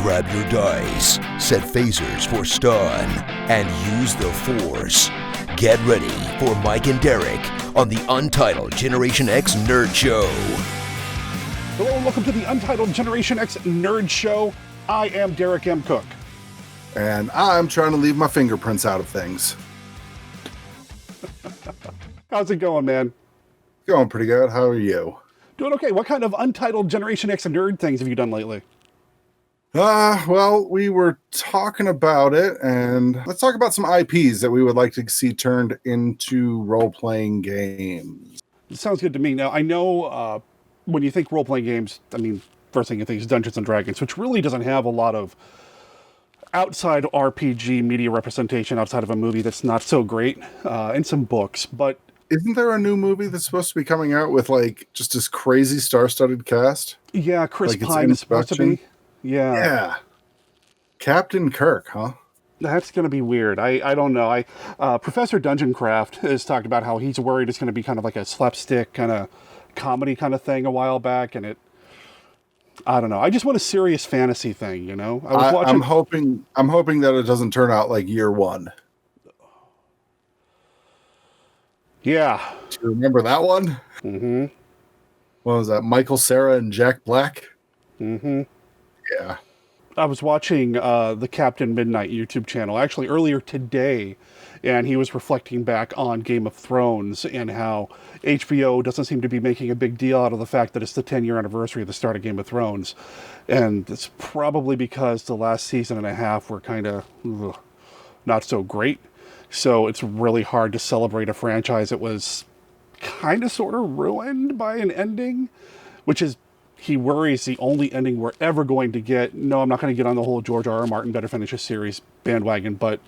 Grab your dice, set phasers for stun, and use the Force. Get ready for Mike and Derek on the Untitled Generation X Nerd Show. Hello and welcome to the Untitled Generation X Nerd Show. I am Derek M. Cook. And I'm trying to leave my fingerprints out of things. How's it going, man? Going pretty good. How are you? Doing okay. What kind of Untitled Generation X nerd things have you done lately? Well, we were talking about it, and let's talk about some IPs that we would like to see turned into role-playing games. It sounds good to me. Now, I know when you think role-playing games, I mean, first thing you think is Dungeons & Dragons, which really doesn't have a lot of outside RPG media representation outside of a movie that's not so great, and some books, but isn't there a new movie that's supposed to be coming out with, like, just this crazy star-studded cast? Yeah, Chris Pine is supposed to be. Yeah. Captain Kirk, huh? That's going to be weird. I don't know. Professor Dungeoncraft has talked about how he's worried it's going to be kind of like a slapstick kind of comedy kind of thing a while back, and I don't know. I just want a serious fantasy thing, you know? I'm hoping that it doesn't turn out like Year One. Yeah. Do you remember that one? Mm-hmm. What was that? Michael Cera and Jack Black? Mm-hmm. Yeah. I was watching the Captain Midnight YouTube channel actually earlier today, and he was reflecting back on Game of Thrones and how HBO doesn't seem to be making a big deal out of the fact that it's the 10-year anniversary of the start of Game of Thrones. And it's probably because the last season and a half were kind of not so great. So it's really hard to celebrate a franchise that was kind of sort of ruined by an ending, which is, he worries, the only ending we're ever going to get. No, I'm not going to get on the whole George R. R. Martin better finish his series bandwagon, but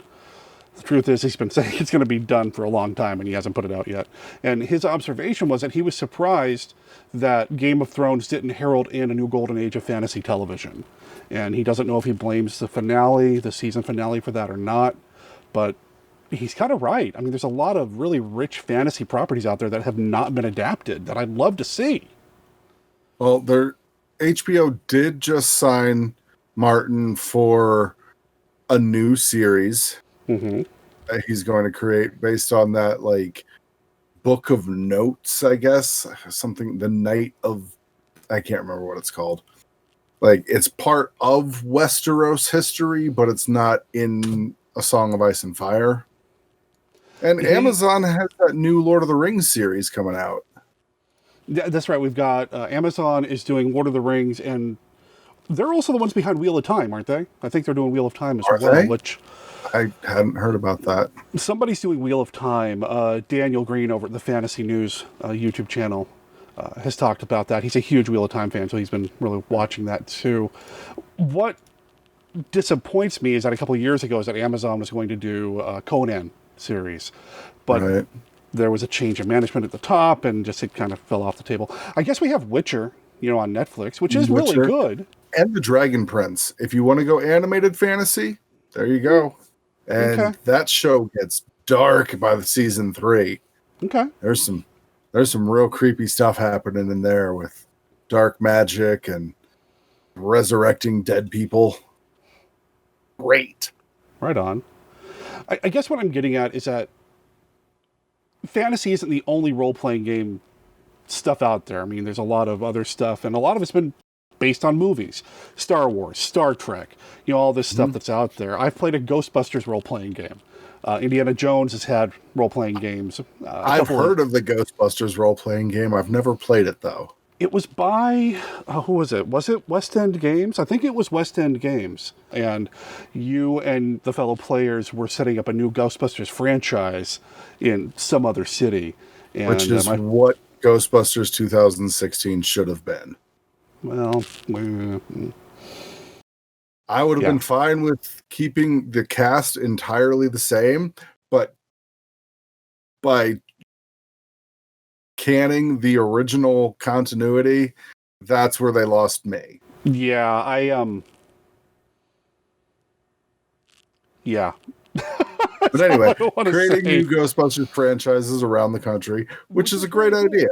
the truth is he's been saying it's going to be done for a long time and he hasn't put it out yet. And his observation was that he was surprised that Game of Thrones didn't herald in a new golden age of fantasy television. And he doesn't know if he blames the season finale for that or not, but he's kind of right. I mean, there's a lot of really rich fantasy properties out there that have not been adapted that I'd love to see. Well, HBO did just sign Martin for a new series that he's going to create based on that, like, book of notes, I guess. Something, the Night of, I can't remember what it's called. Like, it's part of Westeros history, but it's not in A Song of Ice and Fire. And Amazon has that new Lord of the Rings series coming out. That's right. We've got Amazon is doing Lord of the Rings, and they're also the ones behind Wheel of Time, aren't they? I think they're doing Wheel of Time as well. Which I hadn't heard about that. Somebody's doing Wheel of Time. Daniel Green over at the Fantasy News YouTube channel has talked about that. He's a huge Wheel of Time fan, so he's been really watching that too. What disappoints me is that a couple of years ago is that Amazon was going to do Conan series, but there was a change of management at the top and just it kind of fell off the table. I guess we have Witcher, on Netflix, which is really good. And The Dragon Prince. If you want to go animated fantasy, there you go. And that show gets dark by the season 3. Okay. There's some real creepy stuff happening in there with dark magic and resurrecting dead people. Great. Right on. I guess what I'm getting at is that fantasy isn't the only role-playing game stuff out there. I mean, there's a lot of other stuff, and a lot of it's been based on movies. Star Wars, Star Trek, all this stuff that's out there. I've played a Ghostbusters role-playing game. Indiana Jones has had role-playing games. I've heard of the Ghostbusters role-playing game. I've never played it, though. It was by, who was it? Was it West End Games? I think it was West End Games. And you and the fellow players were setting up a new Ghostbusters franchise in some other city. And, which is what Ghostbusters 2016 should have been. Well, I would have been fine with keeping the cast entirely the same, but by canning the original continuity, that's where they lost me. Yeah, yeah. But anyway, creating new Ghostbusters franchises around the country, which is a great idea.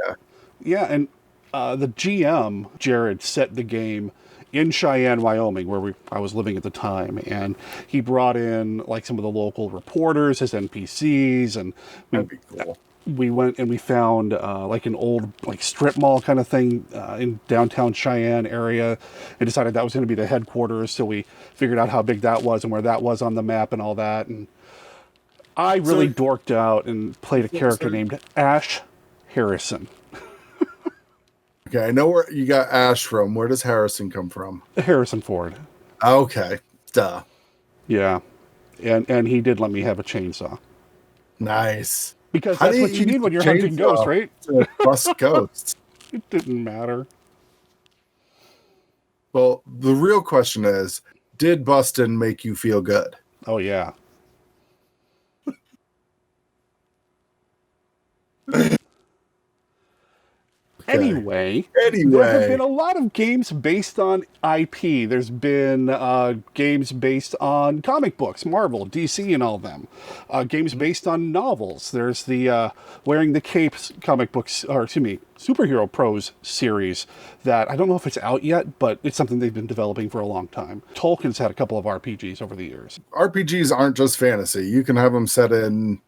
Yeah, and the GM, Jared, set the game in Cheyenne, Wyoming, where I was living at the time, and he brought in like some of the local reporters as NPCs, and That'd be cool. we went and we found like an old like strip mall kind of thing in downtown Cheyenne area, and decided that was going to be the headquarters. So we figured out how big that was and where that was on the map and all that. And I really dorked out and played a character named Ash Harrison. Okay, I know where you got Ash from. Where does Harrison come from? Harrison Ford. Okay, duh. Yeah, and he did let me have a chainsaw. Nice. Because that's what you need when you're hunting ghosts, right? To bust ghosts. It didn't matter. Well, the real question is, did bustin' make you feel good? Oh, yeah. Anyway, there have been a lot of games based on IP. There's been games based on comic books, Marvel, DC, and all of them. Games based on novels. There's the Wearing the Capes comic books, or excuse me, Superhero Prose series that I don't know if it's out yet, but it's something they've been developing for a long time. Tolkien's had a couple of RPGs over the years. RPGs aren't just fantasy. You can have them set in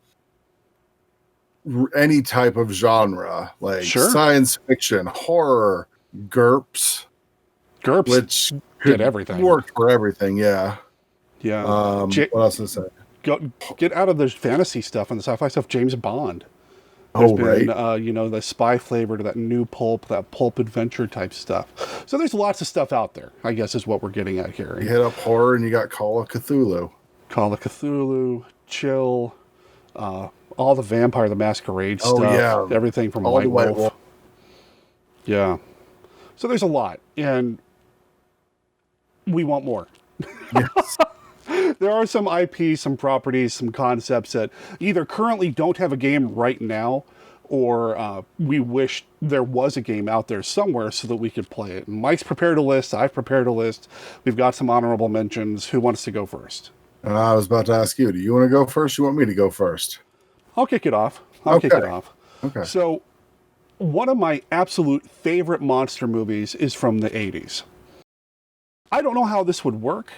any type of genre, like science fiction, horror, GURPS, which get everything. Work for everything, yeah. Yeah. What else to say? Get out of the fantasy stuff and the sci-fi stuff. James Bond. There's been, the spy flavor to that new that pulp adventure type stuff. So there's lots of stuff out there, I guess, is what we're getting at here. You hit up horror and you got Call of Cthulhu. Call of Cthulhu, Chill, all the Vampire the Masquerade stuff. Yeah. Everything from White Wolf. Yeah. So there's a lot. And we want more. Yes. There are some IPs, some properties, some concepts that either currently don't have a game right now, or we wish there was a game out there somewhere so that we could play it. And Mike's prepared a list. I've prepared a list. We've got some honorable mentions. Who wants to go first? I was about to ask you, do you want to go first? You want me to go first? I'll kick it off. Kick it off. Okay. So one of my absolute favorite monster movies is from the 80s. I don't know how this would work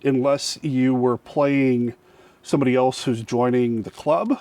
unless you were playing somebody else who's joining the club,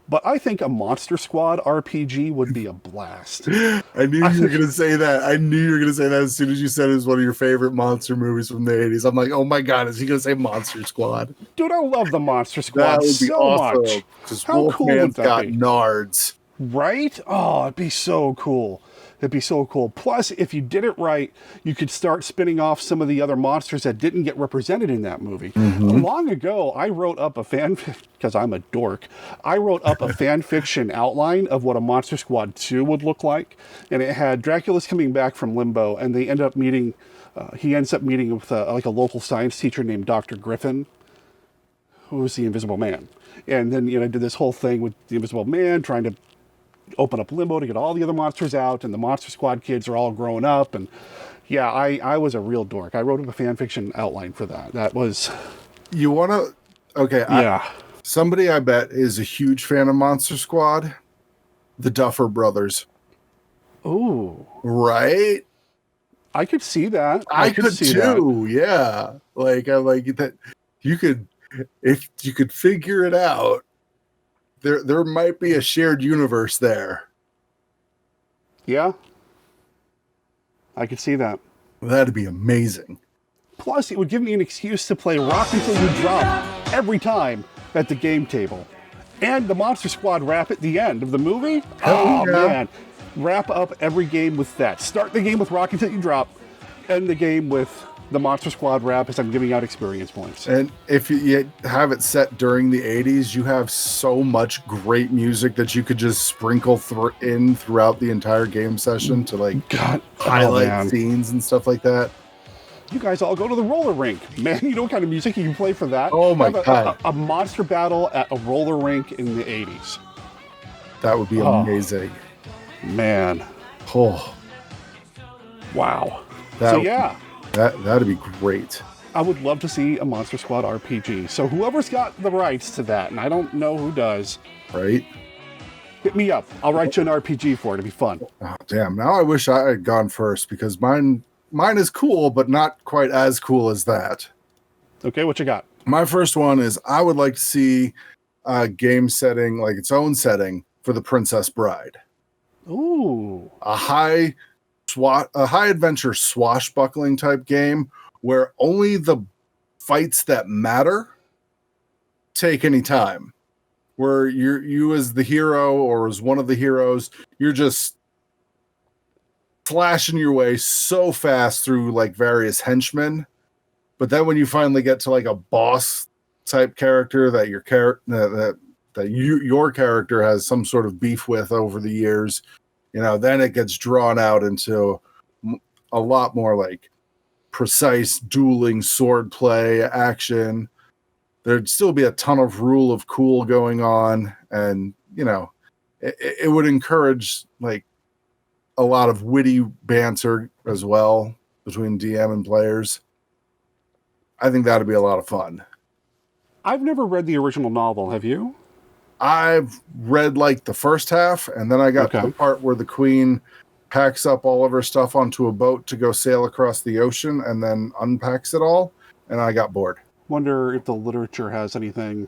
but I think a Monster Squad RPG would be a blast. I knew you were going to say that. I knew you were going to say that as soon as you said it was one of your favorite monster movies from the 80s. I'm like, oh my God, is he going to say Monster Squad? Dude, I love the Monster Squad so much. How cool would that be? Nards. Right? Oh, it'd be so cool. It'd be so cool. Plus, if you did it right, you could start spinning off some of the other monsters that didn't get represented in that movie. Mm-hmm. Long ago, I wrote up because I'm a dork, I wrote up a fan fiction outline of what a Monster Squad 2 would look like. And it had Dracula's coming back from limbo, and they end up meeting, he ends up meeting with like a local science teacher named Dr. Griffin, who was the Invisible Man. And then, did this whole thing with the Invisible Man trying to open up limbo to get all the other monsters out, and the Monster Squad kids are all grown up. And yeah, I was a real dork. I wrote up a fan fiction outline for that. That was... You want to... Okay. Yeah. Somebody I bet is a huge fan of Monster Squad. The Duffer Brothers. Ooh. Right? I could see that. I could see too. That. Yeah. Like, I like that. You could... If you could figure it out, there might be a shared universe there. Yeah. I could see that. That'd be amazing. Plus, it would give me an excuse to play Rock Until You Drop every time at the game table. And the Monster Squad rap at the end of the movie. Man. Wrap up every game with that. Start the game with Rock Until You Drop. End the game with the Monster Squad rap as I'm giving out experience points. And if you have it set during the 80s, you have so much great music that you could just sprinkle in throughout the entire game session to highlight scenes and stuff like that. You guys all go to the roller rink. Man, you know what kind of music you can play for that? Oh my God. A monster battle at a roller rink in the 80s. That would be amazing. Man. Oh. Wow. That'd be great. I would love to see a Monster Squad RPG. So whoever's got the rights to that, and I don't know who does. Right. Hit me up. I'll write you an RPG for it. It'd be fun. Oh, damn. Now I wish I had gone first because mine mine is cool, but not quite as cool as that. Okay, what you got? My first one is I would like to see a game setting, like its own setting for the Princess Bride. Ooh. A high adventure swashbuckling type game where only the fights that matter take any time. Where you as the hero or as one of the heroes, you're just slashing your way so fast through like various henchmen. But then when you finally get to like a boss type character that your character has some sort of beef with over the years, then it gets drawn out into a lot more like precise dueling swordplay action. There'd still be a ton of rule of cool going on, and it would encourage like a lot of witty banter as well between DM and players. I think that'd be a lot of fun. I've never read the original novel. Have you? I've read like the first half, and then I got to the part where the queen packs up all of her stuff onto a boat to go sail across the ocean and then unpacks it all, and I got bored. Wonder if the literature has anything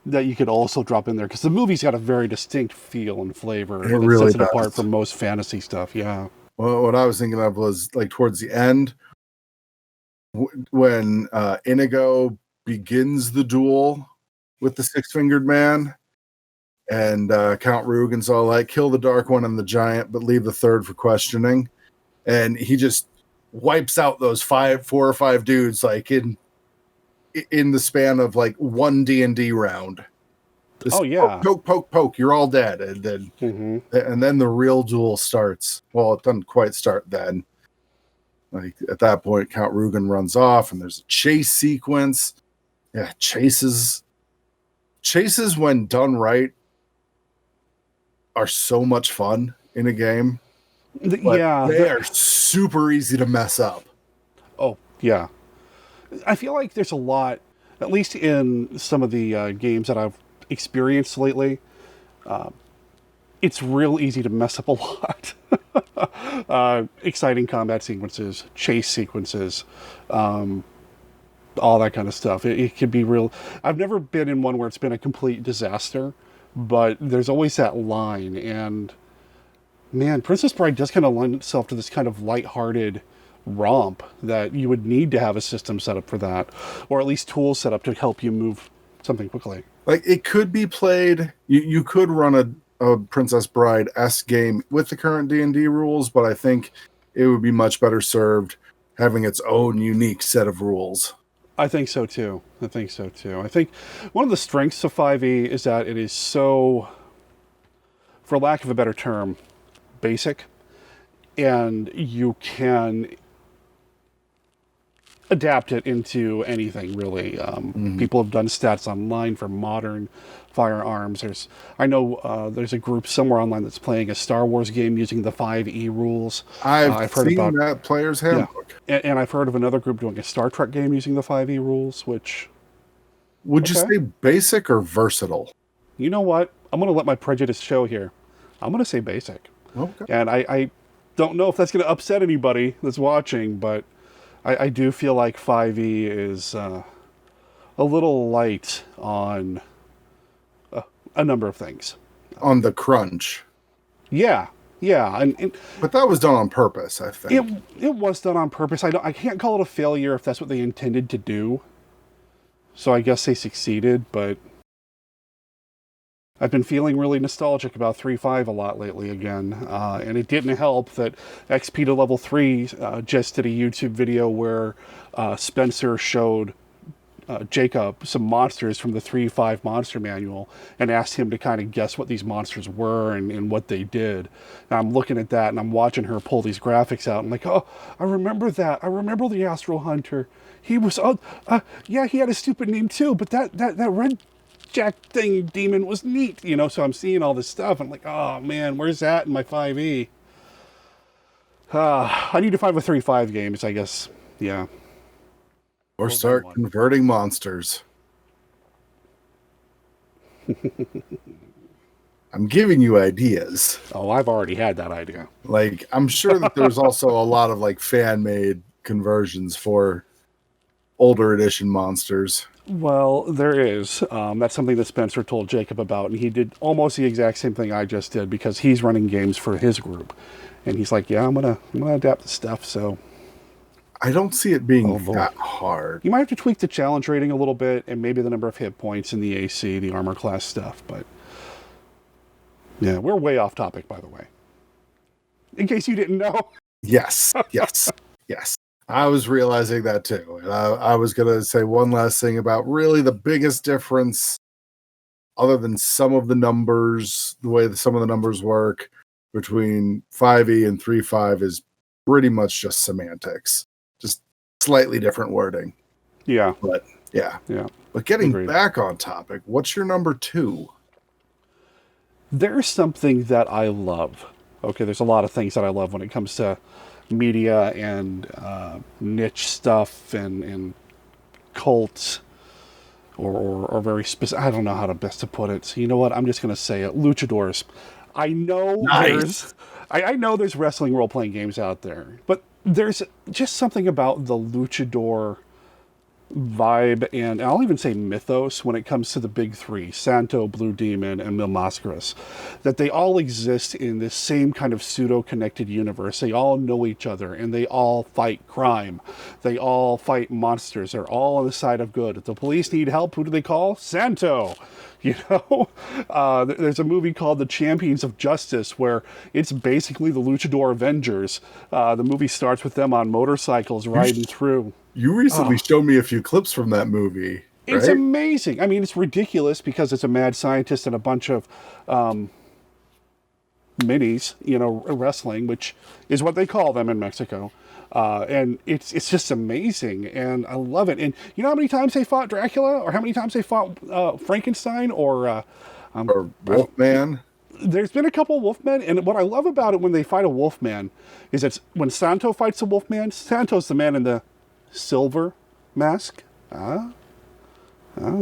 that you could also drop in there, because the movie's got a very distinct feel and flavor. It really sets it does. apart from most fantasy stuff. Yeah. Well, what I was thinking of was like towards the end, when Inigo begins the duel with the six-fingered man, and Count Rugen's all like, kill the Dark One and the Giant, but leave the third for questioning. And he just wipes out those 4 or 5 dudes like in the span of like one D&D round. Just poke, you're all dead. And then the real duel starts. Well, it doesn't quite start then. Like at that point, Count Rugen runs off, and there's a chase sequence. Yeah, chases when done right are so much fun in a game. Yeah, they are super easy to mess up. Oh yeah, I feel like there's a lot, at least in some of the games that I've experienced lately. It's real easy to mess up a lot. Exciting combat sequences, chase sequences, all that kind of stuff. It can be real. I've never been in one where it's been a complete disaster, but there's always that line. And man, Princess Bride does kind of lend itself to this kind of lighthearted romp that you would need to have a system set up for that, or at least tools set up to help you move something quickly. Like it could be played. You could run a Princess Bride-esque game with the current D&D rules, but I think it would be much better served having its own unique set of rules. I think so too. I think one of the strengths of 5e is that it is so, for lack of a better term, basic, and you can adapt it into anything, really. People have done stats online for modern firearms. I know there's a group somewhere online that's playing a Star Wars game using the 5e rules. I've heard seen about that player's handbook. Yeah. And I've heard of another group doing a Star Trek game using the 5e rules, which... Would you say basic or versatile? You know what? I'm going to let my prejudice show here. I'm going to say basic. Okay. And I don't know if that's going to upset anybody that's watching, but I do feel like 5e is a little light on a number of things. On the crunch. Yeah. But that was done on purpose, I think. It was done on purpose. I can't call it a failure if that's what they intended to do. So I guess they succeeded, but I've been feeling really nostalgic about 3.5 a lot lately again, and it didn't help that XP to level 3 just did a YouTube video where Spencer showed Jacob some monsters from the 3.5 monster manual and asked him to kind of guess what these monsters were and what they did. And I'm looking at that and I'm watching her pull these graphics out. I'm like, oh, I remember that. I remember the Astral Hunter. He was, yeah, he had a stupid name too, but that red Jack thing demon was neat, so I'm seeing all this stuff. I'm like, oh man, where's that in my 5e? I need to find a 3.5 games, I guess. Yeah. Or start converting monsters. I'm giving you ideas. Oh, I've already had that idea. Like, I'm sure that there's also a lot of like fan-made conversions for older edition monsters. Well, there is. That's something that Spencer told Jacob about, and he did almost the exact same thing I just did because he's running games for his group, and he's like, "Yeah, I'm gonna adapt the stuff." So I don't see it being that hard. you might have to tweak the challenge rating a little bit, and maybe the number of hit points and the AC, the armor class stuff. But yeah, we're way off topic, by the way. In case you didn't know. Yes. I was realizing that too. And I was going to say one last thing about really the biggest difference, other than some of the numbers, the way that some of the numbers work between 5e and 3.5 is pretty much just semantics, just slightly different wording. Yeah. But yeah. But getting back on topic, what's your number 2? There's something that I love. Okay, there's a lot of things that I love when it comes to media and niche stuff and cults or very specific. I don't know how to best to put it. So you know what? I'm just going to say it. Luchadors. I know I know there's wrestling role-playing games out there, but there's just something about the luchador vibe, and I'll even say mythos when it comes to the big three, Santo, Blue Demon, and Mil Mascaras, that they all exist in this same kind of pseudo-connected universe. They all know each other, and they all fight crime. They all fight monsters. They're all on the side of good. If the police need help, who do they call? Santo! You know? There's a movie called The Champions of Justice where it's basically the Luchador Avengers. The movie starts with them on motorcycles riding through. You recently showed me a few clips from that movie. Right? It's amazing. I mean, it's ridiculous because it's a mad scientist and a bunch of minis, wrestling, which is what they call them in Mexico. And it's just amazing, and I love it. And you know how many times they fought Dracula, or how many times they fought Frankenstein, or Wolfman? There's been a couple of Wolfmen, and what I love about it when they fight a Wolfman is that when Santo fights a Wolfman, Santo's the man in the silver mask.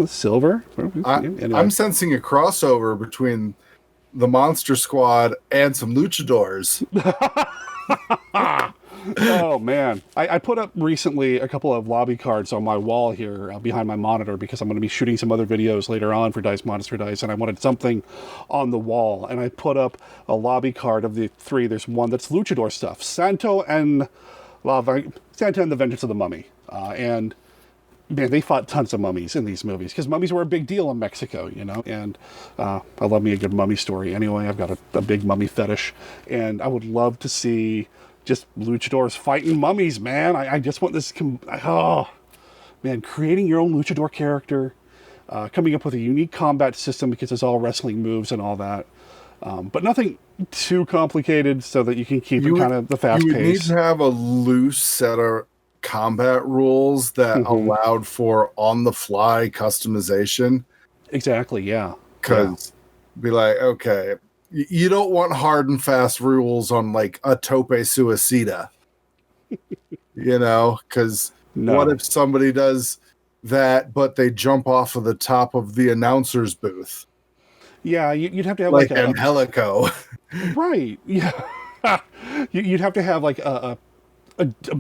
Silver. Anyway. I'm sensing a crossover between the Monster Squad and some luchadors. Oh man, I put up recently a couple of lobby cards on my wall here behind my monitor because I'm going to be shooting some other videos later on for Dice Monster Dice, and I wanted something on the wall, and I put up a lobby card of the three. There's one that's luchador stuff, Santo and the Vengeance of the Mummy, and man, they fought tons of mummies in these movies because mummies were a big deal in Mexico, and I love me a good mummy story. Anyway, I've got a big mummy fetish, and I would love to see just luchadors fighting mummies, man. I just want this, creating your own luchador character, coming up with a unique combat system because it's all wrestling moves and all that. But nothing too complicated so that you can keep it kind of the fast pace. You would need to have a loose set of combat rules that allowed for on-the-fly customization. Exactly, yeah. Because be like, okay, you don't want hard and fast rules on like a tope suicida. Because what if somebody does that, but they jump off of the top of the announcer's booth? Yeah, you'd have to have like Angelico. Right, yeah. You'd have to have like a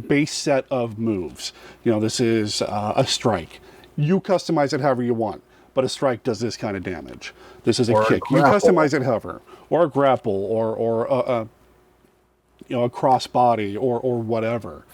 base set of moves. This is a strike. You customize it however you want, but a strike does this kind of damage. This is a kick. You customize it however, or a grapple, or a crossbody, or whatever.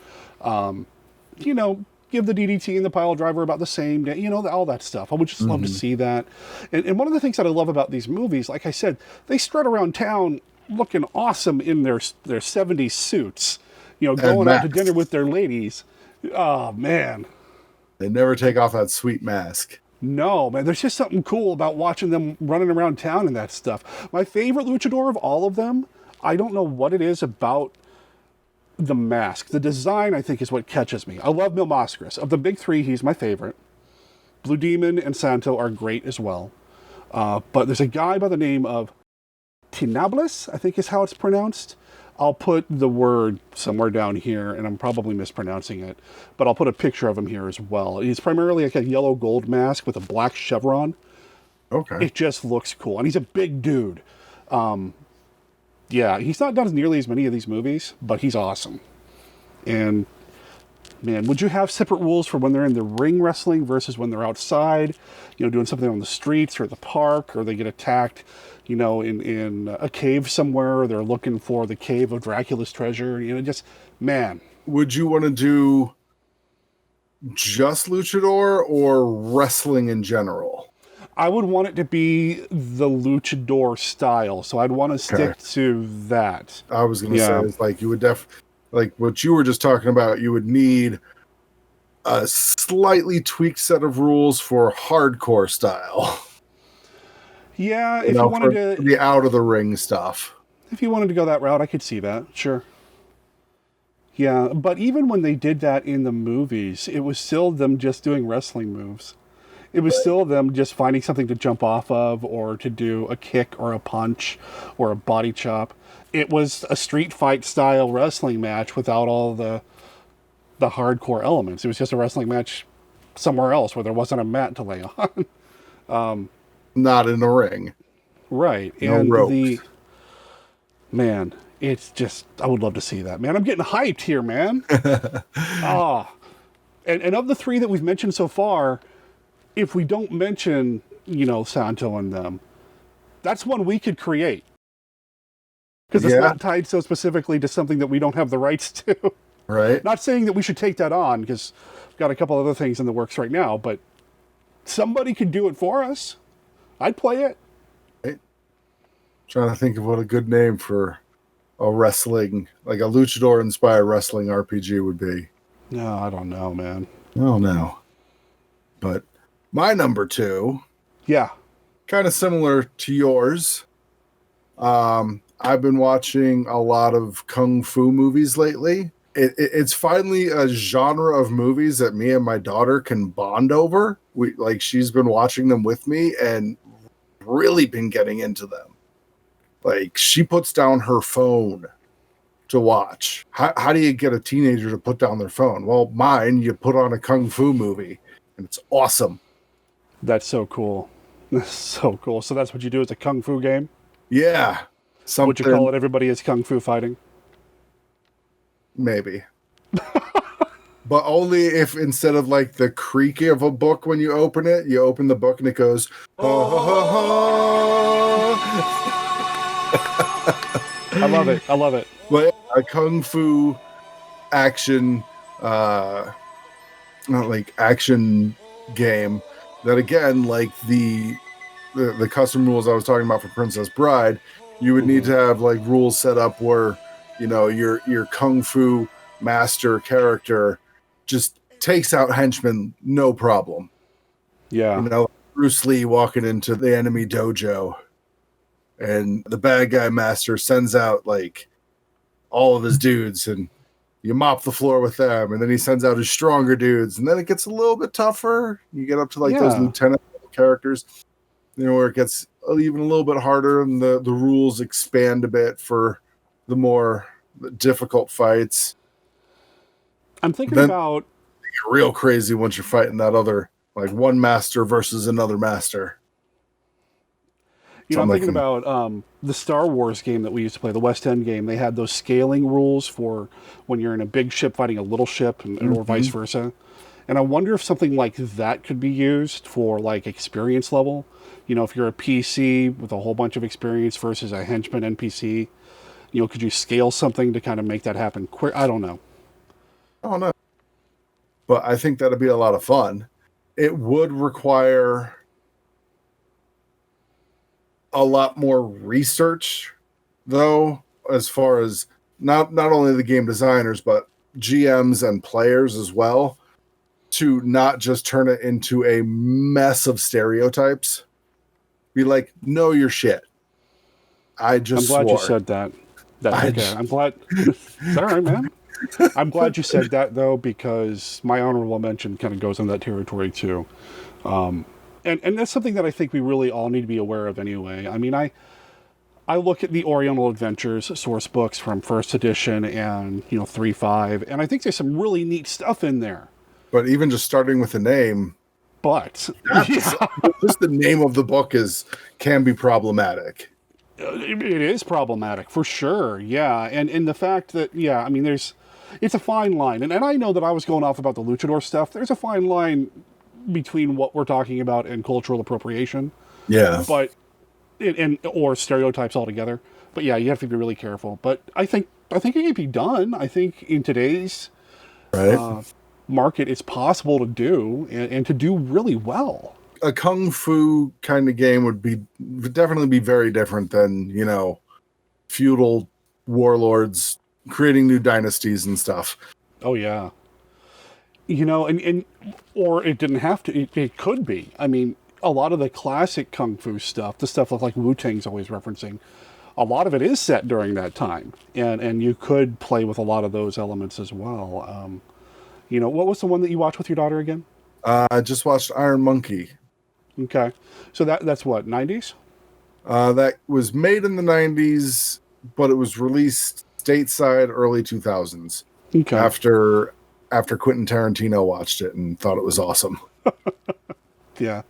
Give the DDT and the pile driver about the same, all that stuff. I would just love to see that. And one of the things that I love about these movies, like I said, they strut around town looking awesome in their 70s suits, going out to dinner with their ladies. Oh, man. They never take off that sweet mask. No, man, there's just something cool about watching them running around town and that stuff. My favorite luchador of all of them, I don't know what it is about the mask. The design, I think, is what catches me. I love Mil Mascaras. Of the big three, he's my favorite. Blue Demon and Santo are great as well. But there's a guy by the name of Tinables, I think is how it's pronounced. I'll put the word somewhere down here, and I'm probably mispronouncing it, but I'll put a picture of him here as well. He's primarily like a yellow gold mask with a black chevron. Okay. It just looks cool. And he's a big dude. Yeah, he's not done nearly as many of these movies, but he's awesome. And man, would you have separate rules for when they're in the ring wrestling versus when they're outside, doing something on the streets or the park, or they get attacked, in a cave somewhere, or they're looking for the cave of Dracula's treasure, just, man. Would you want to do just luchador or wrestling in general? I would want it to be the luchador style, so I'd want to stick to that. I was going to say, it's like you would like what you were just talking about, you would need a slightly tweaked set of rules for hardcore style. Yeah, if you wanted to the out of the ring stuff. If you wanted to go that route, I could see that. Sure. Yeah, but even when they did that in the movies, it was still them just doing wrestling moves. It was still them just finding something to jump off of, or to do a kick or a punch or a body chop. It was a street fight style wrestling match without all the hardcore elements. It was just a wrestling match somewhere else where there wasn't a mat to lay on. Not in the ring. Right. No and ropes. Man, it's just, I would love to see that, man. I'm getting hyped here, man. And of the three that we've mentioned so far, if we don't mention, Santo and them, that's one we could create. Because it's not tied so specifically to something that we don't have the rights to. Right. Not saying that we should take that on, because we've got a couple other things in the works right now, but somebody could do it for us. I'd play it. Right. Trying to think of what a good name for a wrestling, like a luchador-inspired wrestling RPG would be. No, I don't know, man. I don't know. But my number 2, kind of similar to yours. I've been watching a lot of kung fu movies lately. It's finally a genre of movies that me and my daughter can bond over. She's been watching them with me and really been getting into them. Like, she puts down her phone to watch. How do you get a teenager to put down their phone? Well, mine, you put on a kung fu movie, and it's awesome. That's so cool. That's so cool. So that's what you do as a kung fu game? Yeah. Would you call it Everybody is Kung Fu Fighting? Maybe. But only if instead of like the creaking of a book when you open it, you open the book and it goes, I love it. I love it. But a kung fu action, not like action game that, again, like the custom rules I was talking about for Princess Bride, you would need to have like rules set up where, your kung fu master character just takes out henchmen, no problem. Yeah. Bruce Lee walking into the enemy dojo, and the bad guy master sends out like all of his dudes, and you mop the floor with them, and then he sends out his stronger dudes, and then it gets a little bit tougher. You get up to like those lieutenant characters, where it gets even a little bit harder, and the rules expand a bit for the more difficult fights. I'm thinking about get real crazy once you're fighting that other, like, one master versus another master. I'm thinking about the Star Wars game that we used to play, the West End game. They had those scaling rules for when you're in a big ship fighting a little ship, or vice versa. And I wonder if something like that could be used for like experience level. If you're a PC with a whole bunch of experience versus a henchman NPC, could you scale something to kind of make that happen quick? I don't know. But I think that'd be a lot of fun. It would require a lot more research, though, as far as not only the game designers, but GMs and players as well, to not just turn it into a mess of stereotypes. Be like, know your shit. I'm glad you said that. I'm glad. It's all right, man. I'm glad you said that, though, because my honorable mention kind of goes in that territory, too. And that's something that I think we really all need to be aware of anyway. I mean, I look at the Oriental Adventures source books from first edition and, 3.5, and I think there's some really neat stuff in there. But even just starting with the name, just the name of the book can be problematic. It is problematic for sure. Yeah. And the fact that, yeah, I mean, it's a fine line. And I know that I was going off about the luchador stuff. There's a fine line between what we're talking about and cultural appropriation. Yeah. But, or stereotypes altogether. But yeah, you have to be really careful. But I think it can be done. I think in today's market, it's possible to do and to do really well. A kung fu kind of game would definitely be very different than, feudal warlords creating new dynasties and stuff. Oh yeah. And or it didn't have to. It could be. I mean, a lot of the classic kung fu stuff, the stuff like Wu-Tang's always referencing, a lot of it is set during that time, and you could play with a lot of those elements as well. What was the one that you watched with your daughter again? I just watched Iron Monkey. Okay, so that's what, 90s? That was made in the 90s, but it was released stateside early 2000s. Okay. After Quentin Tarantino watched it and thought it was awesome. Yeah.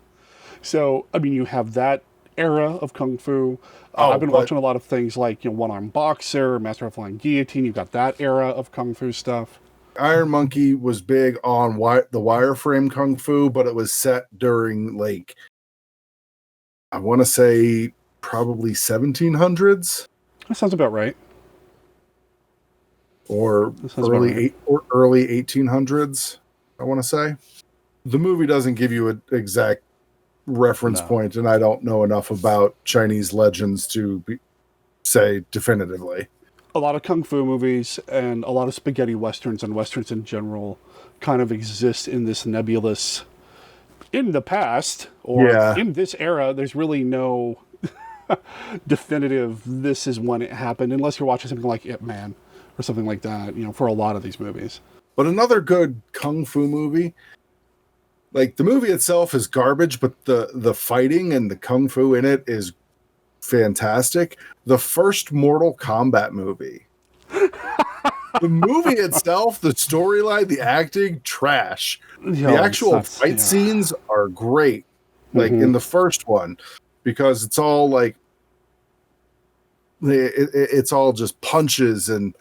So, I mean, you have that era of Kung Fu. I've been watching a lot of things like, One-Armed Boxer, Master of Flying Guillotine. You've got that era of Kung Fu stuff. Iron Monkey was big on the wireframe Kung Fu, but it was set during, I want to say probably 1700s. That sounds about right. Or early 1800s, I want to say. The movie doesn't give you an exact reference point, and I don't know enough about Chinese legends to say definitively. A lot of Kung Fu movies and a lot of spaghetti westerns and westerns in general kind of exist in this nebulous, in the past, or in this era, there's really no definitive, this is when it happened, unless you're watching something like Ip Man or something like that, for a lot of these movies. But another good Kung Fu movie, the movie itself is garbage, but the fighting and the Kung Fu in it is fantastic. The first Mortal Kombat movie. The movie itself, the storyline, the acting, trash. The actual fight scenes are great. In the first one, because it's all it's all just punches and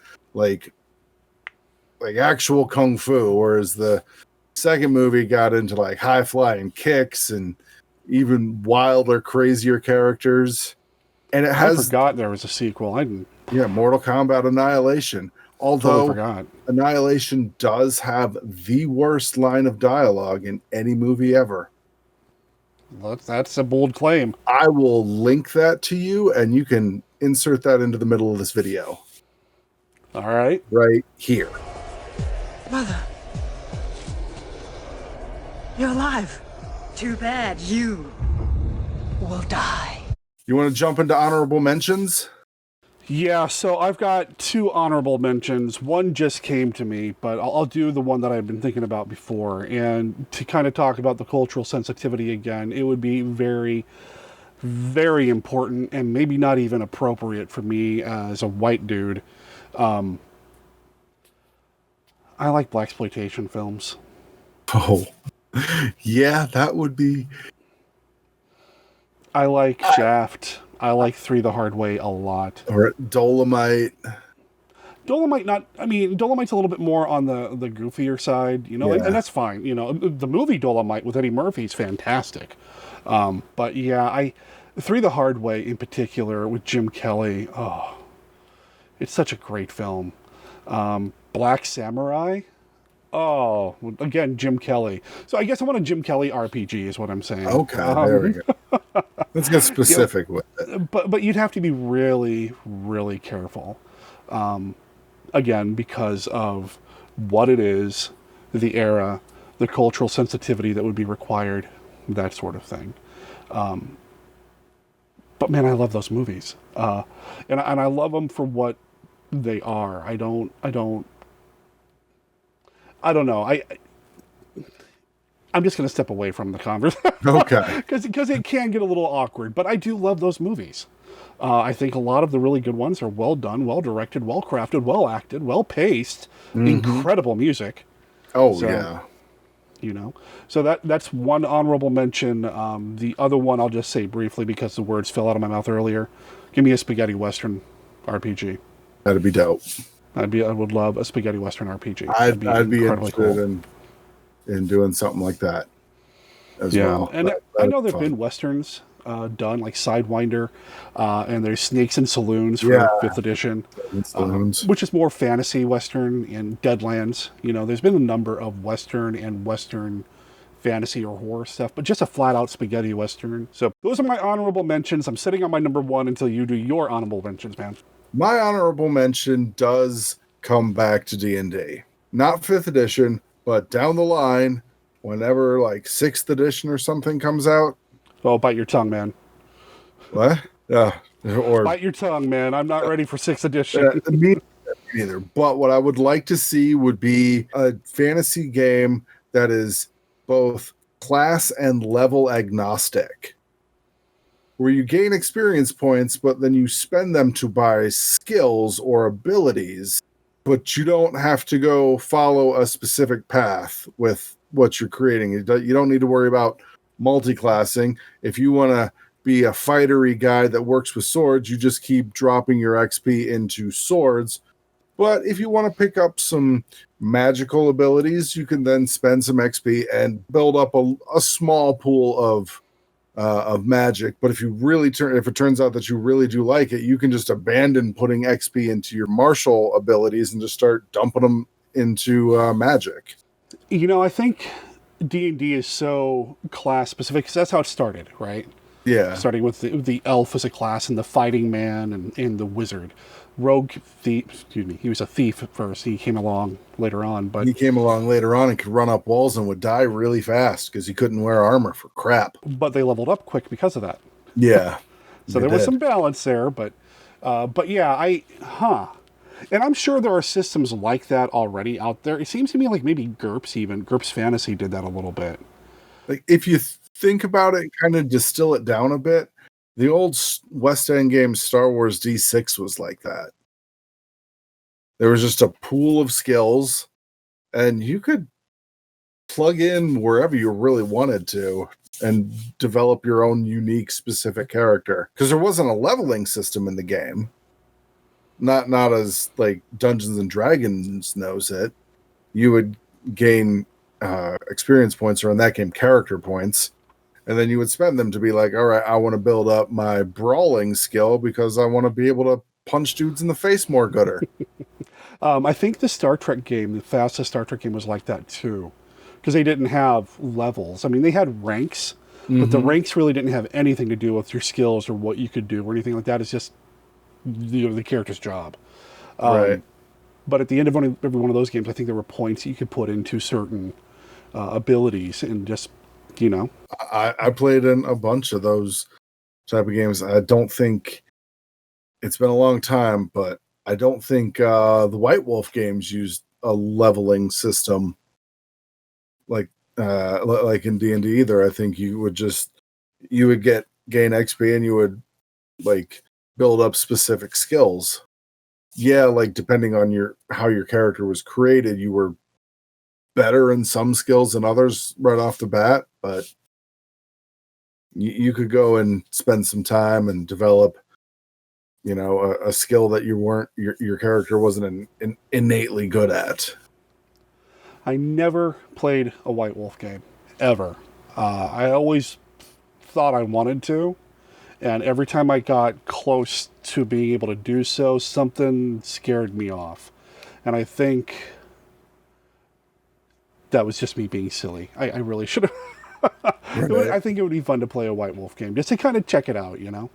actual Kung Fu, whereas the second movie got into high flying kicks and even wilder, crazier characters. And it has, I forgot there was a sequel. I didn't. Yeah, Mortal Kombat Annihilation. Although Annihilation does have the worst line of dialogue in any movie ever. That's a bold claim. I will link that to you, and you can insert that into the middle of this video. All right. Right here. Mother. You're alive. Too bad you will die. You want to jump into honorable mentions? Yeah, so I've got two honorable mentions. One just came to me, but I'll do the one that I've been thinking about before. And to kind of talk about the cultural sensitivity again, it would be very, very important and maybe not even appropriate for me as a white dude. I like blaxploitation films. Oh, yeah, that would be... I like Shaft. I like 3 the Hard Way a lot. Or Dolomite. Dolomite's a little bit more on the goofier side, and that's fine. The movie Dolomite with Eddie Murphy is fantastic. But yeah, 3 the Hard Way in particular with Jim Kelly. Oh, it's such a great film. Black Samurai. Oh, again, Jim Kelly. So I guess I want a Jim Kelly RPG is what I'm saying. Okay, there we go. Let's get specific with it. But you'd have to be really, really careful. Again, because of what it is, the era, the cultural sensitivity that would be required, that sort of thing. But man, I love those movies. And I love them for what they are. I don't know. I'm just going to step away from the conversation. Okay. Because it can get a little awkward. But I do love those movies. I think a lot of the really good ones are well done, well directed, well crafted, well acted, well paced, incredible music. Oh, so, yeah. you know. So that's one honorable mention. The other one I'll just say briefly because the words fell out of my mouth earlier. Give me a spaghetti western RPG. That'd be dope. I would love a spaghetti western RPG. I'd be incredibly interested in doing something like that as well. And I know there've fun. been westerns done like Sidewinder, and there's Snakes in Saloons for Yeah. 5th edition, Saloons. which is more fantasy western, and Deadlands. You know, there's been a number of western and western fantasy or horror stuff, but just a flat out spaghetti western. So those are my honorable mentions. I'm sitting on my number one until you do your honorable mentions, man. My honorable mention does come back to D&D. Not 5th edition, but down the line, whenever like 6th edition or something comes out. Oh, bite your tongue, man. What? Yeah. Or Bite your tongue, man. I'm not ready for 6th edition. me neither. But what I would like to see would be a fantasy game that is both class and level agnostic, where you gain experience points, but then you spend them to buy skills or abilities, but you don't have to go follow a specific path with what you're creating. You don't need to worry about multi-classing. If you want to be a fightery guy that works with swords, you just keep dropping your XP into swords. But if you want to pick up some magical abilities, you can then spend some XP and build up a small pool of magic. But if it turns out that you really do like it, you can just abandon putting XP into your martial abilities and just start dumping them into magic. You know, I think D&D is so class specific because that's how it started, right? Yeah. Starting with the elf as a class and the fighting man and the wizard. Rogue thief, excuse me, he was a thief at first. He came along later on, but He came along later on and could run up walls and would die really fast because he couldn't wear armor for crap. but they leveled up quick because of that. Yeah. So there was some balance there, but yeah, and I'm sure there are systems like that already out there. It seems to me like maybe GURPS Fantasy did that a little bit. Like if you think about it, kind of distill it down a bit, the old West End game Star Wars D6 was like that. There was just a pool of skills, and you could plug in wherever you really wanted to and develop your own unique, specific character. Because there wasn't a leveling system in the game. Not as like Dungeons and Dragons knows it. You would gain experience points, or in that game, character points. And then you would spend them to be like, all right, I want to build up my brawling skill because I want to be able to punch dudes in the face more gooder. I think the Star Trek game, the fastest Star Trek game, was like that too, because they didn't have levels. I mean, they had ranks, but the ranks really didn't have anything to do with your skills or what you could do or anything like that. It's just the character's job. Right. But at the end of every one of those games, I think there were points you could put into certain abilities and just, you know. I played in a bunch of those type of games. I don't think it's been a long time, but I don't think the White Wolf games used a leveling system like in D&D either. I think you would gain XP and you would like build up specific skills. Yeah, like depending on how your character was created, you were better in some skills than others right off the bat, but you could go and spend some time and develop, you know, a skill that your character wasn't innately good at. I never played a White Wolf game, ever. I always thought I wanted to, and every time I got close to being able to do so, something scared me off. And I think that was just me being silly. I really should have. Right. I think it would be fun to play a White Wolf game, just to kind of check it out, you know?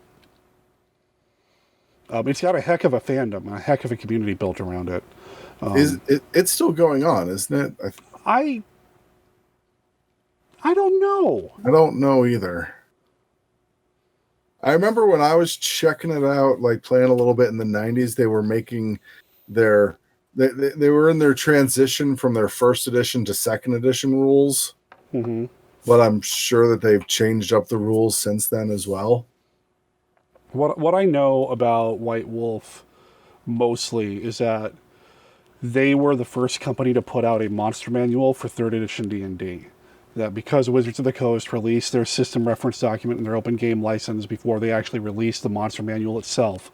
It's got a heck of a fandom, a heck of a community built around it. It's still going on, isn't it? I don't know. I don't know either. I remember when I was checking it out, like playing a little bit in the 90s, they were making they were in their transition from their first edition to second edition rules. Mm-hmm. But I'm sure that they've changed up the rules since then as well. What I know about White Wolf mostly is that they were the first company to put out a monster manual for 3rd edition D&D. That because Wizards of the Coast released their system reference document and their open game license before they actually released the monster manual itself,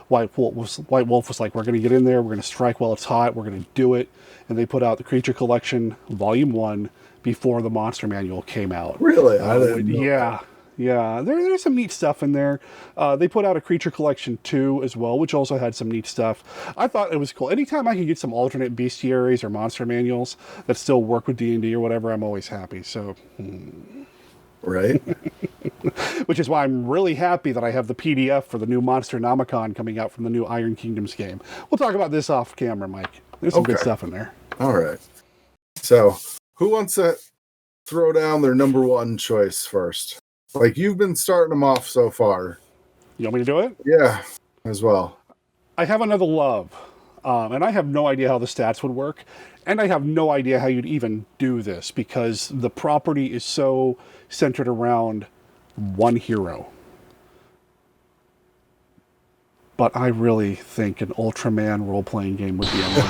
White Wolf was like, we're going to get in there, we're going to strike while it's hot, we're going to do it. And they put out the Creature Collection Volume 1 before the monster manual came out. Really? I didn't know Yeah. that. Yeah, there's some neat stuff in there. They put out a Creature Collection 2 as well, which also had some neat stuff. I thought it was cool. Anytime I can get some alternate bestiaries or monster manuals that still work with D&D or whatever, I'm always happy. So, Right? which is why I'm really happy that I have the PDF for the new Monster Nomicon coming out from the new Iron Kingdoms game. We'll talk about this off camera, Mike. There's some good stuff in there. All right. So, who wants to throw down their number one choice first? Like, you've been starting them off so far. You want me to do it? Yeah, as well. I have another love, and I have no idea how the stats would work, and I have no idea how you'd even do this, because the property is so centered around one hero. But I really think an Ultraman role-playing game would be amazing.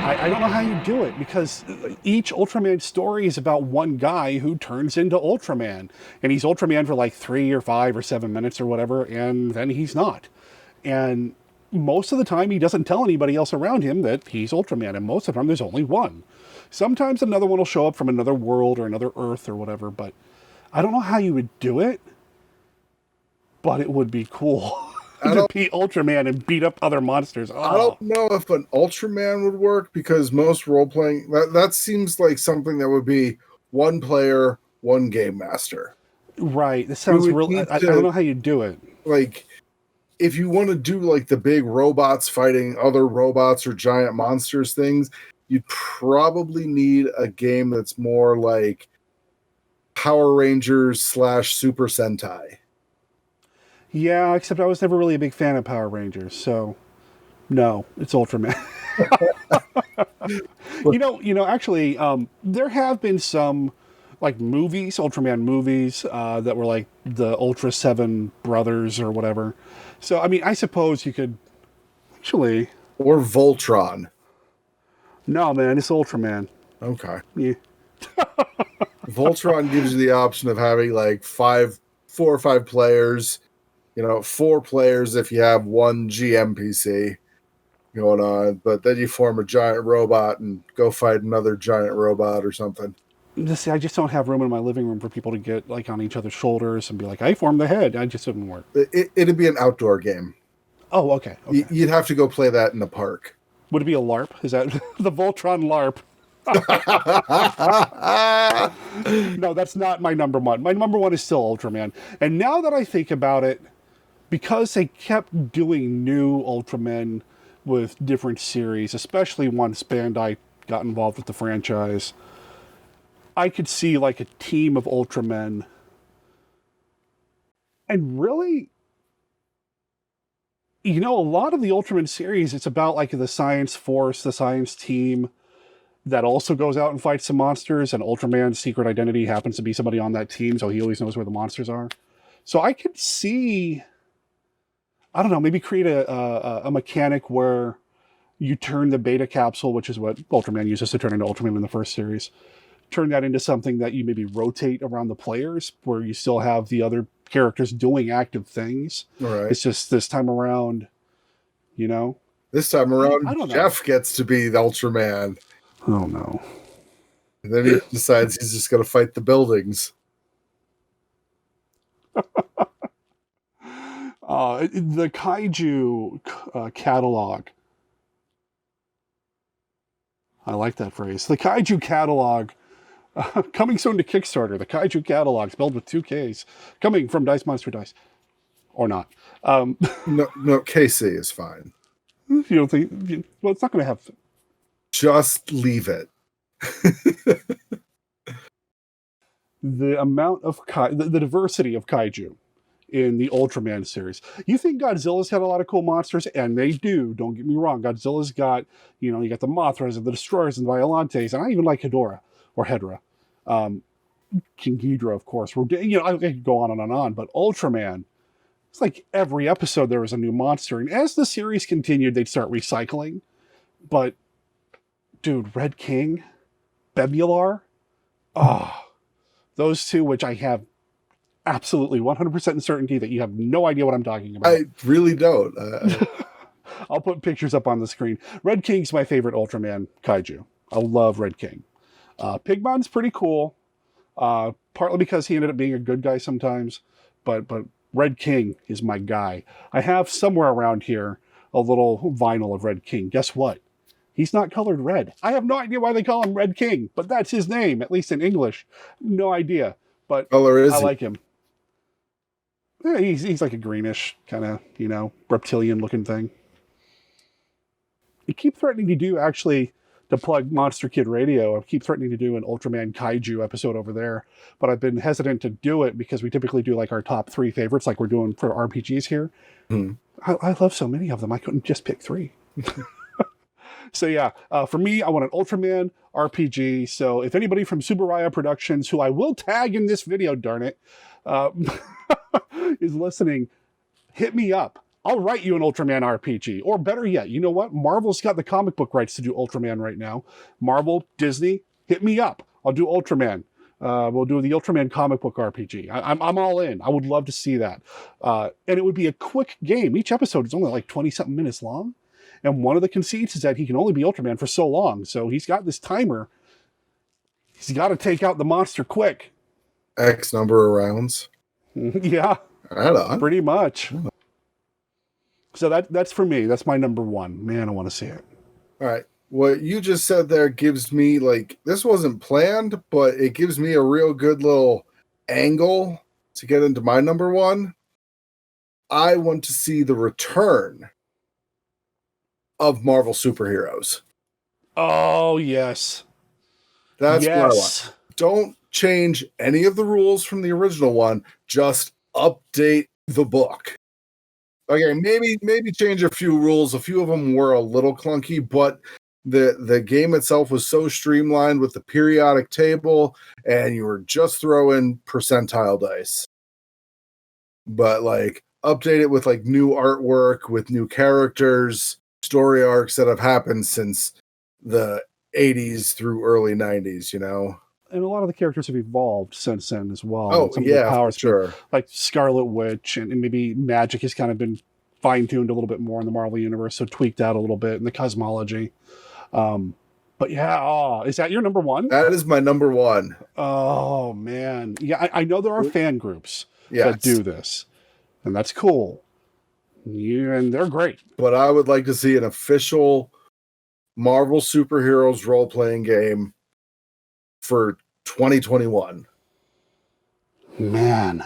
I don't know how you do it, because each Ultraman story is about one guy who turns into Ultraman. And he's Ultraman for like 3 or 5 or 7 minutes or whatever, and then he's not. And most of the time he doesn't tell anybody else around him that he's Ultraman, and most of the time there's only one. Sometimes another one will show up from another world or another Earth or whatever, but I don't know how you would do it, but it would be cool. To be Ultraman and beat up other monsters. Oh. I don't know if an Ultraman would work, because most role-playing, that seems like something that would be one player, one game master. Right. This sounds real. I don't know how you do it. Like, if you want to do like the big robots fighting other robots or giant monsters things, you'd probably need a game that's more like Power Rangers / Super Sentai. Yeah, except I was never really a big fan of Power Rangers, so no, it's Ultraman. Actually, there have been some like movies, Ultraman movies, that were like the Ultra 7 brothers or whatever. So, I mean, I suppose you could actually... Or Voltron. No, man, it's Ultraman. Okay. Yeah. Voltron gives you the option of having like 4 or 5 players. 4 players if you have one GMPC going on, but then you form a giant robot and go fight another giant robot or something. See, I just don't have room in my living room for people to get like on each other's shoulders and be like, I formed the head. I just wouldn't work. It'd be an outdoor game. Oh, okay. You'd have to go play that in the park. Would it be a LARP? Is that the Voltron LARP? No, that's not my number one. My number one is still Ultraman. And now that I think about it, because they kept doing new Ultramen with different series, especially once Bandai got involved with the franchise, I could see like a team of Ultramen. And really, a lot of the Ultraman series, it's about like the science force, the science team that also goes out and fights some monsters, and Ultraman's secret identity happens to be somebody on that team, so he always knows where the monsters are. So I could see... I don't know, maybe create a mechanic where you turn the beta capsule, which is what Ultraman uses to turn into Ultraman in the first series, turn that into something that you maybe rotate around the players, where you still have the other characters doing active things. Right. It's just this time around, This time around, I don't know. Jeff gets to be the Ultraman. Oh, no. And then he decides he's just going to fight the buildings. The Kaiju catalog. I like that phrase. The Kaiju catalog. Coming soon to Kickstarter. The Kaiju catalog, spelled with 2 Ks. Coming from Dice Monster Dice. Or not. No, KC is fine. You don't think... Well, it's not going to have... Just leave it. The amount of... The diversity of Kaiju in the Ultraman series. You think Godzilla's had a lot of cool monsters, and they do. Don't get me wrong. Godzilla's got, you got the Mothras and the Destroyers and the Violantes, and I even like Hedorah or Hedra. King Ghidorah, of course. I could go on and on, but Ultraman, it's like every episode there was a new monster. And as the series continued, they'd start recycling. But, dude, Red King, Bebular, those two, which I have absolutely 100% certainty that you have no idea what I'm talking about. I really don't. I'll put pictures up on the screen. Red King's my favorite Ultraman kaiju. I love Red King. Pigmon's pretty cool, partly because he ended up being a good guy sometimes, but Red King is my guy. I have somewhere around here a little vinyl of Red King. Guess what? He's not colored red. I have no idea why they call him Red King, but that's his name, at least in English. No idea, but color is I he? like him. Yeah, he's like a greenish kind of, reptilian looking thing. I keep threatening to do, actually, to plug Monster Kid Radio, I keep threatening to do an Ultraman Kaiju episode over there, but I've been hesitant to do it because we typically do like our top 3 favorites like we're doing for RPGs here. I love so many of them, I couldn't just pick 3. So yeah, for me, I want an Ultraman RPG. So if anybody from Subaraya Productions, who I will tag in this video, darn it, is listening, hit me up. I'll write you an Ultraman RPG. Or better yet, you know what? Marvel's got the comic book rights to do Ultraman right now. Marvel, Disney, hit me up. I'll do Ultraman. We'll do the Ultraman comic book RPG. I'm all in. I would love to see that. And it would be a quick game. Each episode is only like 20-something minutes long. And one of the conceits is that he can only be Ultraman for so long. So he's got this timer. He's got to take out the monster quick. X number of rounds. Yeah. Right on. Pretty much. So that's for me. That's my number 1. Man, I want to see it. All right. What you just said there gives me, like, this wasn't planned, but it gives me a real good little angle to get into my number 1. I want to see the return of Marvel superheroes. Oh, yes. That's what I want. Don't change any of the rules from the original one. Just update the book. Okay, maybe change a few rules. A few of them were a little clunky, but the game itself was so streamlined with the periodic table, and you were just throwing percentile dice. But like, update it with like new artwork, with new characters, story arcs that have happened since the 80s through early 90s, And a lot of the characters have evolved since then as well. Oh, some yeah, of the powers, for sure. Like Scarlet Witch, and maybe magic has kind of been fine-tuned a little bit more in the Marvel Universe, so tweaked out a little bit in the cosmology. But yeah, is that your number 1? That is my number 1. Oh, man. Yeah, I know there are fan groups Yes. that do this, and that's cool. And they're great. But I would like to see an official Marvel superheroes role-playing game for 2021. Man.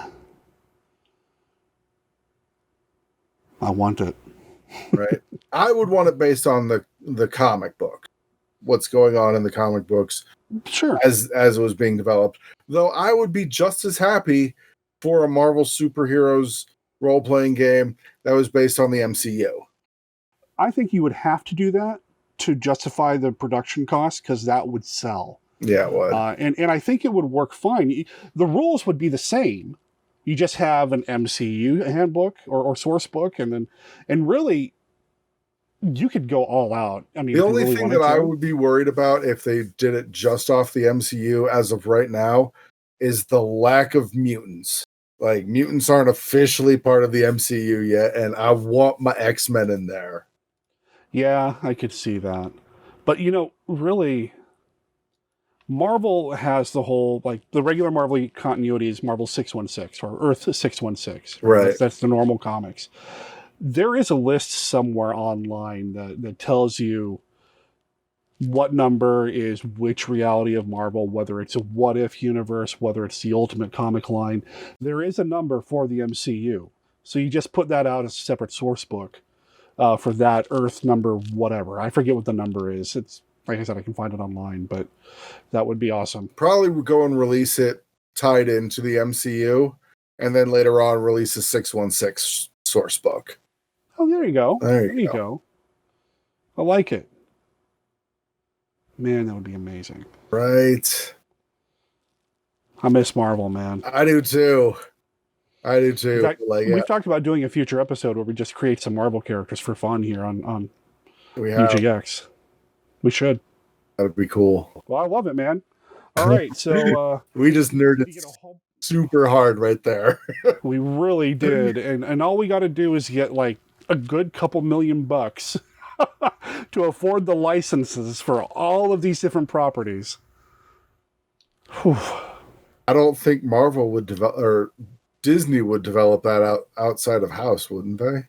I want it. Right? I would want it based on the comic book. What's going on in the comic books. Sure. As it was being developed. Though I would be just as happy for a Marvel superheroes role-playing game that was based on the MCU. I think you would have to do that to justify the production cost, because that would sell. Yeah, it would. And I think it would work fine. The rules would be the same. You just have an MCU handbook or source book, and really, you could go all out. I mean, the only thing that I would be worried about if they did it just off the MCU as of right now is the lack of mutants. Like, mutants aren't officially part of the MCU yet, and I want my X-Men in there. Yeah, I could see that. But, really, Marvel has the whole, like, the regular Marvel continuity is Marvel 616, or Earth 616. Right. That's the normal comics. There is a list somewhere online that tells you what number is which reality of Marvel, whether it's a what-if universe, whether it's the Ultimate comic line. There is a number for the MCU. So you just put that out as a separate source book for that Earth number whatever. I forget what the number is. It's, like I said, I can find it online, but that would be awesome. Probably would go and release it tied into the MCU, and then later on release a 616 source book. Oh, there you go. There you go. I like it. Man, that would be amazing. Right. I miss Marvel, man. I do too. I do In too. fact, Like, we've talked about doing a future episode where we just create some Marvel characters for fun here on we have. UGX. We should. That'd be cool. Well, I love it, man. All right, so we just nerded you get a whole... super hard right there. We really did, and all we got to do is get like a good couple $1,000,000 to afford the licenses for all of these different properties. Whew. I don't think Marvel would develop, or Disney would develop that outside of house, wouldn't they?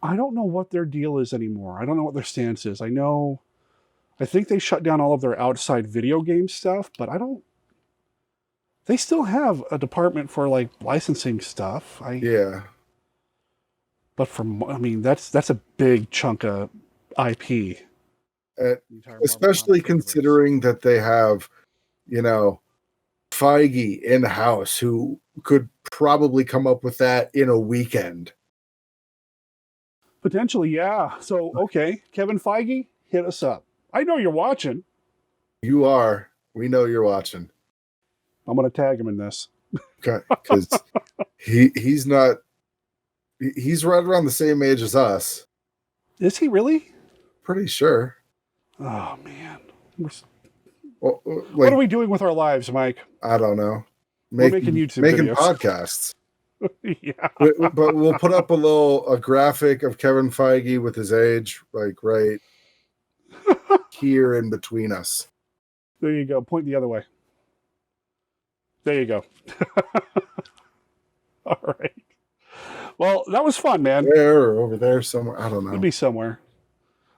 I don't know what their deal is anymore. I don't know what their stance is. I think they shut down all of their outside video game stuff, but they still have a department for like licensing stuff. Yeah. But that's a big chunk of IP. Especially considering that they have, Feige in-house who could probably come up with that in a weekend. Potentially, yeah. So, okay, Kevin Feige, hit us up. I know you're watching. You are. We know you're watching. I'm going to tag him in this. Okay, because he's not... He's right around the same age as us. Is he really? Pretty sure. Oh, man. Well, what are we doing with our lives, Mike? I don't know. We're making YouTube making videos. Podcasts. Yeah. But we'll put up a graphic of Kevin Feige with his age, like right here in between us. There you go. Point the other way. There you go. All right. Well, that was fun, man. There or over there somewhere. I don't know. It'd be somewhere.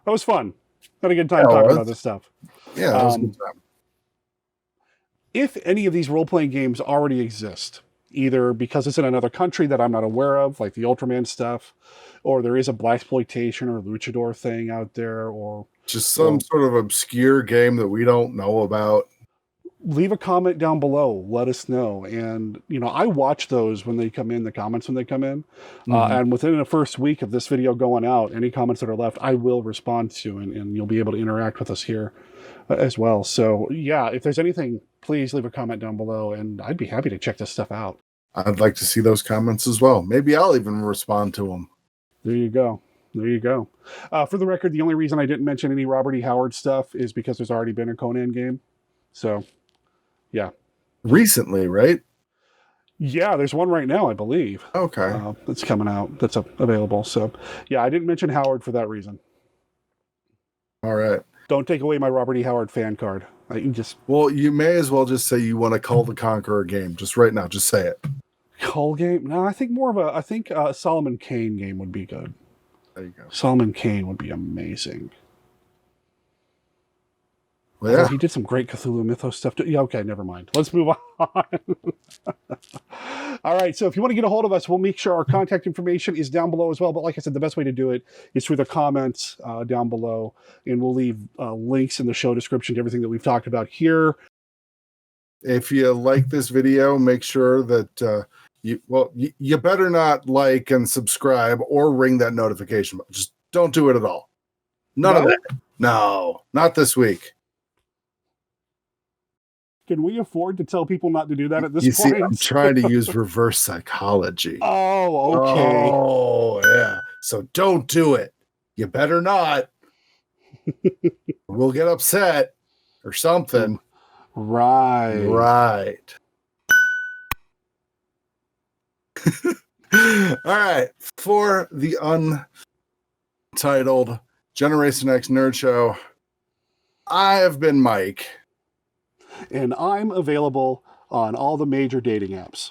That was fun. Had a good time talking about this stuff. Yeah, that was a good time. If any of these role-playing games already exist, either because it's in another country that I'm not aware of, like the Ultraman stuff, or there is a blaxploitation or luchador thing out there, or just some sort of obscure game that we don't know about, leave a comment down below. Let us know. And, I watch those when they come in, the comments when they come in. And within the first week of this video going out, any comments that are left, I will respond to, and you'll be able to interact with us here as well. So, yeah, if there's anything, please leave a comment down below, and I'd be happy to check this stuff out. I'd like to see those comments as well. Maybe I'll even respond to them. There you go. There you go. For the record, the only reason I didn't mention any Robert E. Howard stuff is because there's already been a Conan game. So... yeah. Recently, right? Yeah, there's one right now, I believe. Okay. That's coming out. That's available. So, yeah, I didn't mention Howard for that reason. All right. Don't take away my Robert E. Howard fan card. Well, you may as well just say you want to Call the Conqueror game. Just right now. Just say it. Call game? No, I think a Solomon Kane game would be good. There you go. Solomon Kane would be amazing. Well, yeah. He did some great Cthulhu Mythos stuff too. Yeah, okay, never mind. Let's move on. All right, so if you want to get a hold of us, we'll make sure our contact information is down below as well. But like I said, the best way to do it is through the comments down below. And we'll leave links in the show description to everything that we've talked about here. If you like this video, make sure that you better not like and subscribe or ring that notification button. Just don't do it at all. None of that. No, not this week. Can we afford to tell people not to do that at this point? See, I'm trying to use reverse psychology. Oh, okay. Oh, yeah. So don't do it. You better not. We'll get upset or something. Right. Right. All right. For the untitled Generation X Nerd Show, I have been Mike. And I'm available on all the major dating apps.